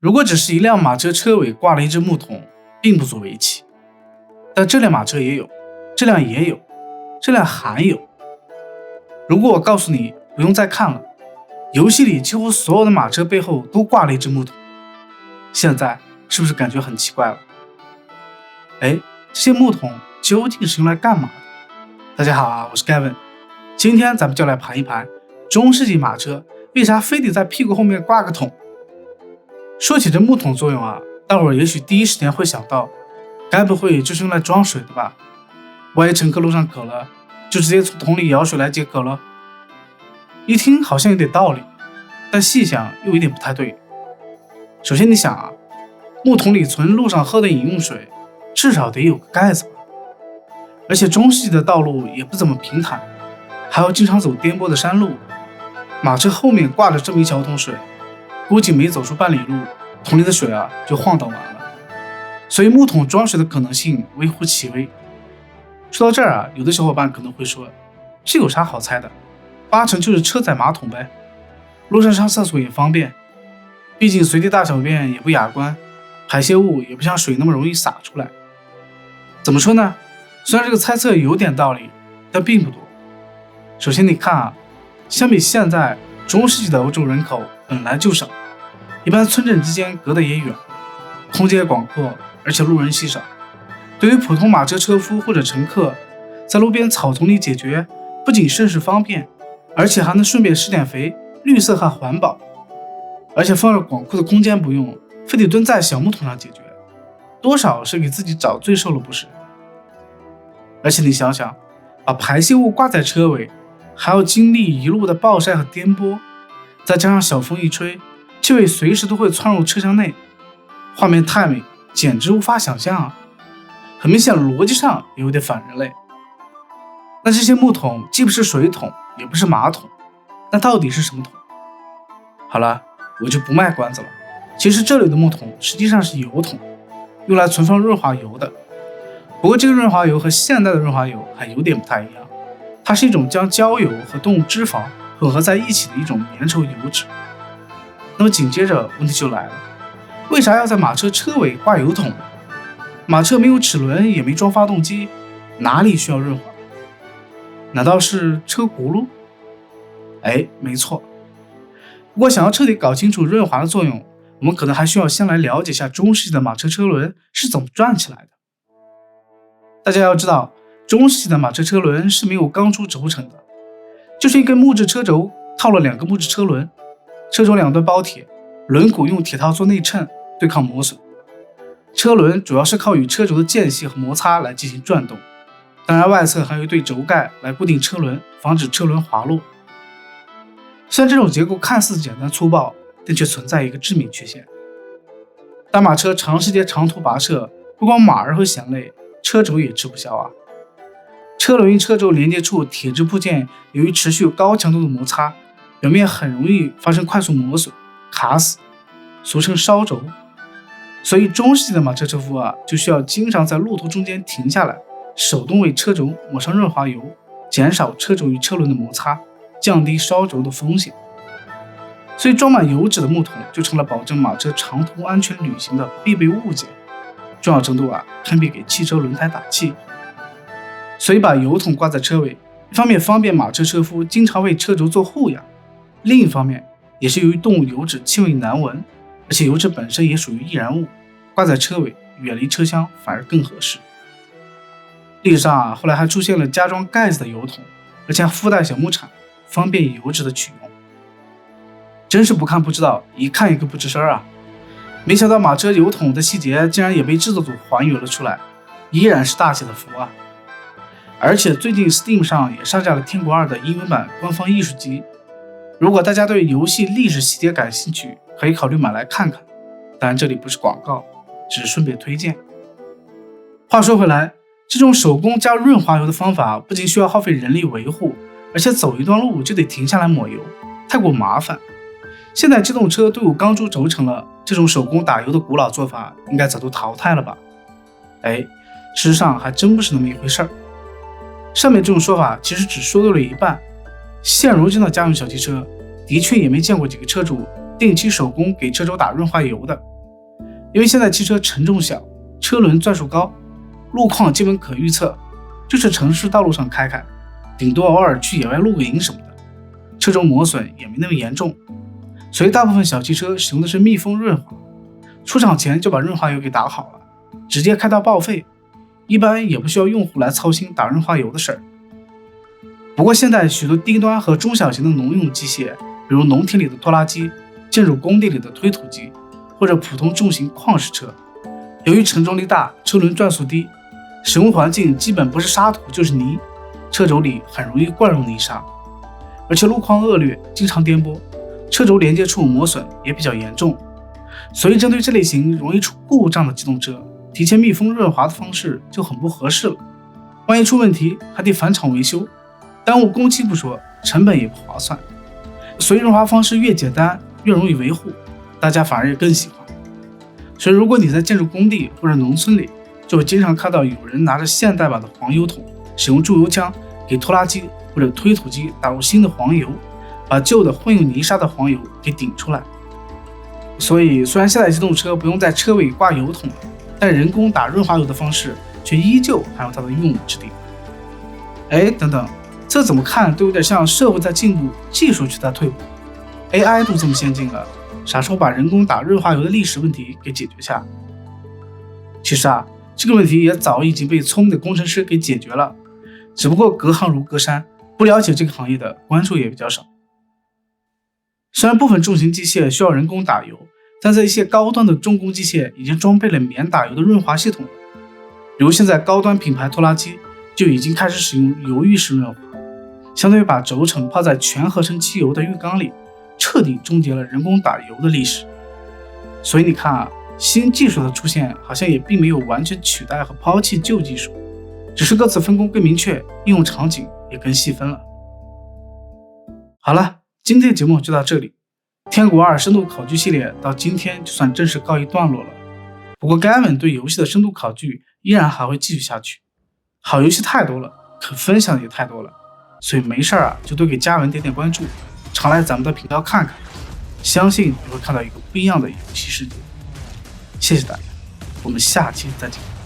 如果只是一辆马车车尾挂了一只木桶，并不足为奇。但这辆马车也有，这辆也有，这辆还有。如果我告诉你不用再看了，游戏里几乎所有的马车背后都挂了一只木桶，现在是不是感觉很奇怪了？这些木桶究竟是用来干嘛的？大家好啊，我是 Gavin， 今天咱们就来盘一盘中世纪马车为啥非得在屁股后面挂个桶。说起这木桶作用啊，大伙儿也许第一时间会想到，该不会就是用来装水的吧？万一乘客路上渴了，就直接从桶里舀水来解渴了。一听好像有点道理，但细想又有点不太对。首先你想啊，木桶里存路上喝的饮用水，至少得有个盖子吧？而且中世纪的道路也不怎么平坦，还要经常走颠簸的山路，马车后面挂着这么一小桶水，估计没走出半里路，桶里的水就晃荡完了。所以木桶装水的可能性微乎其微。说到这儿有的小伙伴可能会说，这有啥好猜的？八成就是车载马桶呗，路上上厕所也方便，毕竟随地大小便也不雅观，排泄物也不像水那么容易洒出来。怎么说呢？虽然这个猜测有点道理，但并不多。首先你看相比现在，中世纪的欧洲人口本来就少，一般村镇之间隔得也远，空间广阔，而且路人稀少。对于普通马车车夫或者乘客，在路边草丛里解决，不仅甚是方便，而且还能顺便施点肥，绿色和环保。而且放着广阔的空间不用，非得蹲在小木桶上解决，多少是给自己找罪受了不是？而且你想想，把排泄物挂在车尾，还要经历一路的暴晒和颠簸，再加上小风一吹，气味随时都会窜入车厢内，画面太美，简直无法想象啊！很明显逻辑上也有点反人类。那这些木桶既不是水桶，也不是马桶，那到底是什么桶？好了，我就不卖关子了。其实这里的木桶实际上是油桶，用来存放润滑油的。不过这个润滑油和现代的润滑油还有点不太一样，它是一种将焦油和动物脂肪混合在一起的一种粘稠油脂。那么紧接着问题就来了，为啥要在马车车尾挂油桶？马车没有齿轮，也没装发动机，哪里需要润滑？难道是车轱辘？没错。不过想要彻底搞清楚润滑的作用，我们可能还需要先来了解一下中世纪的马车车轮是怎么转起来的。大家要知道，中世纪的马车车轮是没有钢珠轴承的，就是一根木质车轴套了两个木质车轮，车轴两端包铁，轮毂用铁套做内衬，对抗磨损。车轮主要是靠与车轴的间隙和摩擦来进行转动，当然外侧还有一对轴盖来固定车轮，防止车轮滑落。虽然这种结构看似简单粗暴，但却存在一个致命缺陷。当马车长时间长途跋涉，不光马儿会嫌累，车轴也吃不消啊。车轮与车轴连接处铁质部件由于持续高强度的摩擦，表面很容易发生快速磨损，卡死，俗称烧轴。所以中世纪的马车车夫就需要经常在路途中间停下来，手动为车轴抹上润滑油，减少车轴与车轮的摩擦，降低烧轴的风险。所以装满油脂的木桶就成了保证马车长途安全旅行的必备物件，重要程度堪比给汽车轮胎打气。所以把油桶挂在车尾，一方面方便马车车夫经常为车轴做护养，另一方面也是由于动物油脂气味难闻，而且油脂本身也属于易燃物，挂在车尾远离车厢反而更合适。历史上后来还出现了加装盖子的油桶，而且附带小木铲，方便油脂的取用。真是不看不知道，一看一个不吱声没想到马车油桶的细节竟然也被制作组还原了出来，依然是大写的福而且最近 Steam 上也上架了《天国2》的英文版官方艺术机，如果大家对游戏历史细节感兴趣，可以考虑买来看看。当然这里不是广告，只是顺便推荐。话说回来，这种手工加润滑油的方法不仅需要耗费人力维护，而且走一段路就得停下来抹油，太过麻烦。现在机动车都有钢珠轴承了，这种手工打油的古老做法应该早都淘汰了吧？事实上还真不是那么一回事儿。上面这种说法其实只说对了一半。现如今的家用小汽车的确也没见过几个车主定期手工给车轴打润滑油的。因为现在汽车承重小，车轮转速高，路况基本可预测，就是城市道路上开开，顶多偶尔去野外露个营什么的，车轴磨损也没那么严重。所以大部分小汽车使用的是密封润滑，出厂前就把润滑油给打好了，直接开到报废，一般也不需要用户来操心打润滑油的事儿。不过现在许多低端和中小型的农用机械，比如农田里的拖拉机、建筑工地里的推土机，或者普通重型矿石车，由于承重力大，车轮转速低，使用环境基本不是沙土就是泥，车轴里很容易灌入泥沙，而且路况恶劣，经常颠簸，车轴连接处磨损也比较严重。所以针对这类型容易出故障的机动车，提前密封润滑的方式就很不合适了。万一出问题还得返厂维修，耽误工期不说，成本也不划算。所以润滑方式越简单越容易维护，大家反而也更喜欢。所以如果你在建筑工地或者农村里，就会经常看到有人拿着现代版的黄油桶，使用注油枪给拖拉机或者推土机打入新的黄油，把旧的混有泥沙的黄油给顶出来。所以虽然现在机动车不用在车尾挂油桶了，但人工打润滑油的方式却依旧还有它的用武之地。等等，这怎么看都有点像社会在进步，技术却在退步。AI 都这么先进了，啥时候把人工打润滑油的历史问题给解决下？其实这个问题也早已经被聪明的工程师给解决了，只不过隔行如隔山，不了解这个行业的关注也比较少。虽然部分重型机械需要人工打油，但在一些高端的重工机械已经装备了免打油的润滑系统了。比如现在高端品牌拖拉机就已经开始使用油浴式润滑，相当于把轴承泡在全合成汽油的浴缸里，彻底终结了人工打油的历史。所以你看新技术的出现好像也并没有完全取代和抛弃旧技术，只是各自分工更明确，应用场景也更细分了。好了，今天的节目就到这里，天国2深度考据系列到今天就算正式告一段落了。不过Gavin对游戏的深度考据依然还会继续下去，好游戏太多了，可分享的也太多了，所以没事就多给嘉文点点关注，常来咱们的频道看看，相信你会看到一个不一样的游戏世界。谢谢大家，我们下期再见。